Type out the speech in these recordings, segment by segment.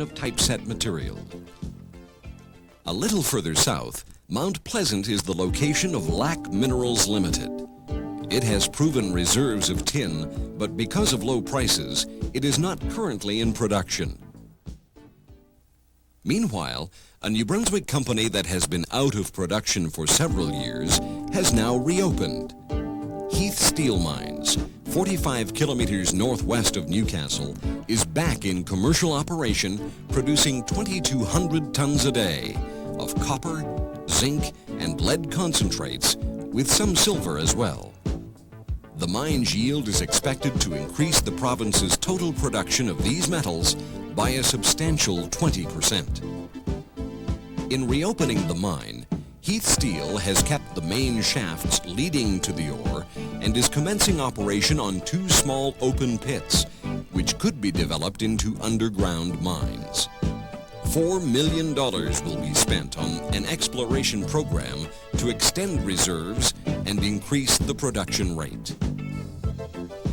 of typeset material. A little further south, Mount Pleasant is the location of Lac Minerals Limited. It has proven reserves of tin, but because of low prices, it is not currently in production. Meanwhile, a New Brunswick company that has been out of production for several years has now reopened. Heath Steel Mines, 45 kilometers northwest of Newcastle, is back in commercial operation, producing 2,200 tons a day of copper, zinc, and lead concentrates, with some silver as well. The mine's yield is expected to increase the province's total production of these metals by a substantial 20%. In reopening the mine, Heath Steel has kept the main shafts leading to the ore and is commencing operation on 2 small open pits, which could be developed into underground mines. $4 million will be spent on an exploration program to extend reserves and increase the production rate.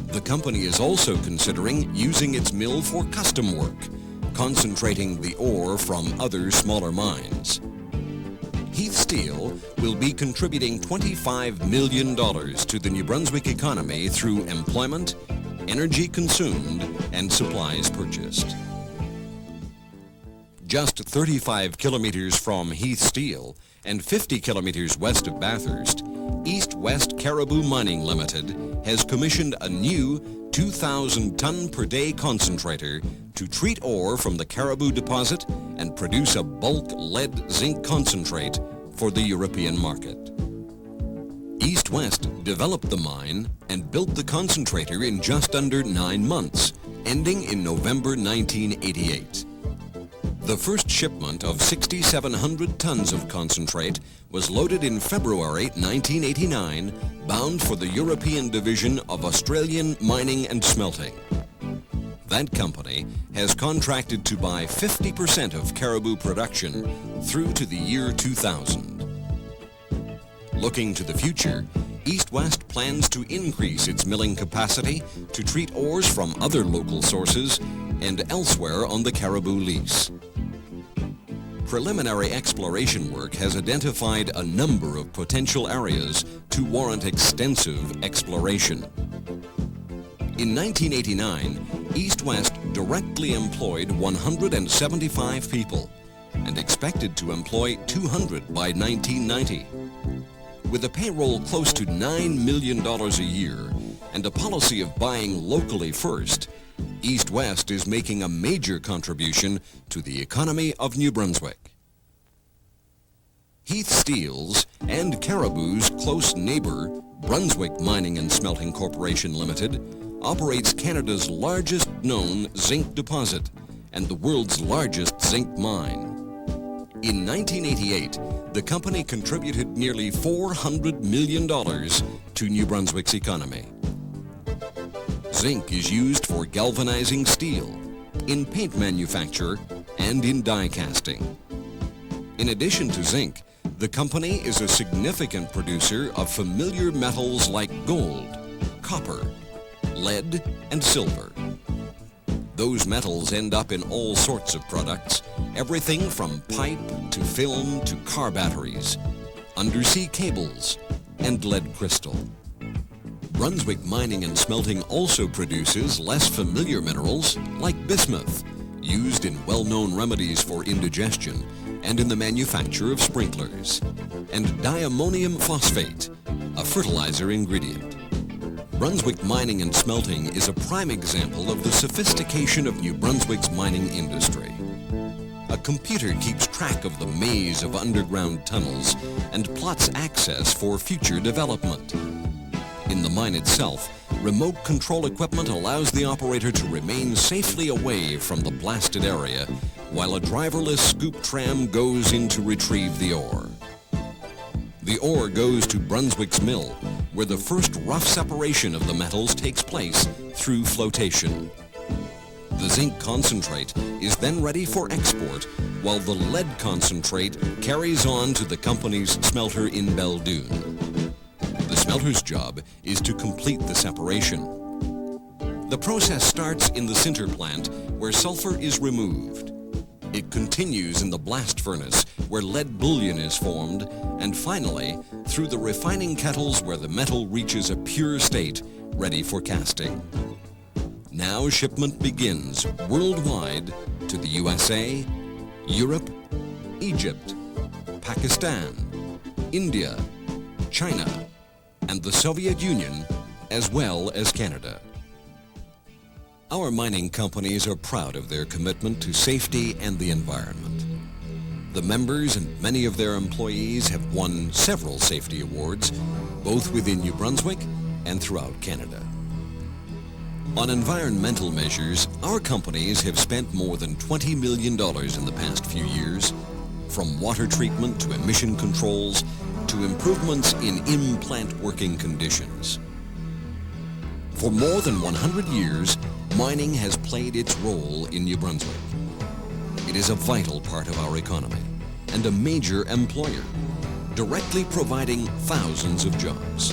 The company is also considering using its mill for custom work, concentrating the ore from other smaller mines. Heath Steel will be contributing $25 million to the New Brunswick economy through employment, energy consumed, and supplies purchased. Just 35 kilometers from Heath Steel and 50 kilometers west of Bathurst, East West Caribou Mining Limited has commissioned a new 2,000-ton per day concentrator to treat ore from the Caribou deposit and produce a bulk lead-zinc concentrate for the European market. East West developed the mine and built the concentrator in just under 9 months, ending in November 1988. The first shipment of 6,700 tons of concentrate was loaded in February 1989, bound for the European division of Australian Mining and Smelting. That company has contracted to buy 50% of Caribou production through to the year 2000. Looking to the future, East West plans to increase its milling capacity to treat ores from other local sources and elsewhere on the Caribou lease. Preliminary exploration work has identified a number of potential areas to warrant extensive exploration. In 1989, East West directly employed 175 people and expected to employ 200 by 1990. With a payroll close to $9 million a year and a policy of buying locally first, East West is making a major contribution to the economy of New Brunswick. Heath Steel's and Caribou's close neighbor, Brunswick Mining and Smelting Corporation Limited, operates Canada's largest known zinc deposit and the world's largest zinc mine. In 1988, the company contributed nearly $400 million to New Brunswick's economy. Zinc is used for galvanizing steel, in paint manufacture, and in die casting. In addition to zinc, the company is a significant producer of familiar metals like gold, copper, lead, and silver. Those metals end up in all sorts of products, everything from pipe to film to car batteries, undersea cables, and lead crystal. Brunswick Mining and Smelting also produces less familiar minerals like bismuth, used in well-known remedies for indigestion and in the manufacture of sprinklers, and diammonium phosphate, a fertilizer ingredient. Brunswick Mining and Smelting is a prime example of the sophistication of New Brunswick's mining industry. A computer keeps track of the maze of underground tunnels and plots access for future development. In the mine itself, remote control equipment allows the operator to remain safely away from the blasted area while a driverless scoop tram goes in to retrieve the ore. The ore goes to Brunswick's mill, where the first rough separation of the metals takes place through flotation. The zinc concentrate is then ready for export, while the lead concentrate carries on to the company's smelter in Belledune. The smelter's job is to complete the separation. The process starts in the sinter plant, where sulfur is removed. It continues in the blast furnace, where lead bullion is formed, and finally, through the refining kettles where the metal reaches a pure state, ready for casting. Now shipment begins worldwide to the USA, Europe, Egypt, Pakistan, India, China, and the Soviet Union, as well as Canada. Our mining companies are proud of their commitment to safety and the environment. The members and many of their employees have won several safety awards, both within New Brunswick and throughout Canada. On environmental measures, our companies have spent more than $20 million in the past few years, from water treatment to emission controls to improvements in in-plant working conditions. For more than 100 years, mining has played its role in New Brunswick. It is a vital part of our economy and a major employer, directly providing thousands of jobs.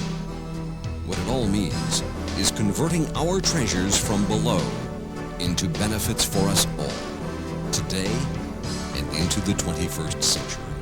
What it all means is converting our treasures from below into benefits for us all, today and into the 21st century.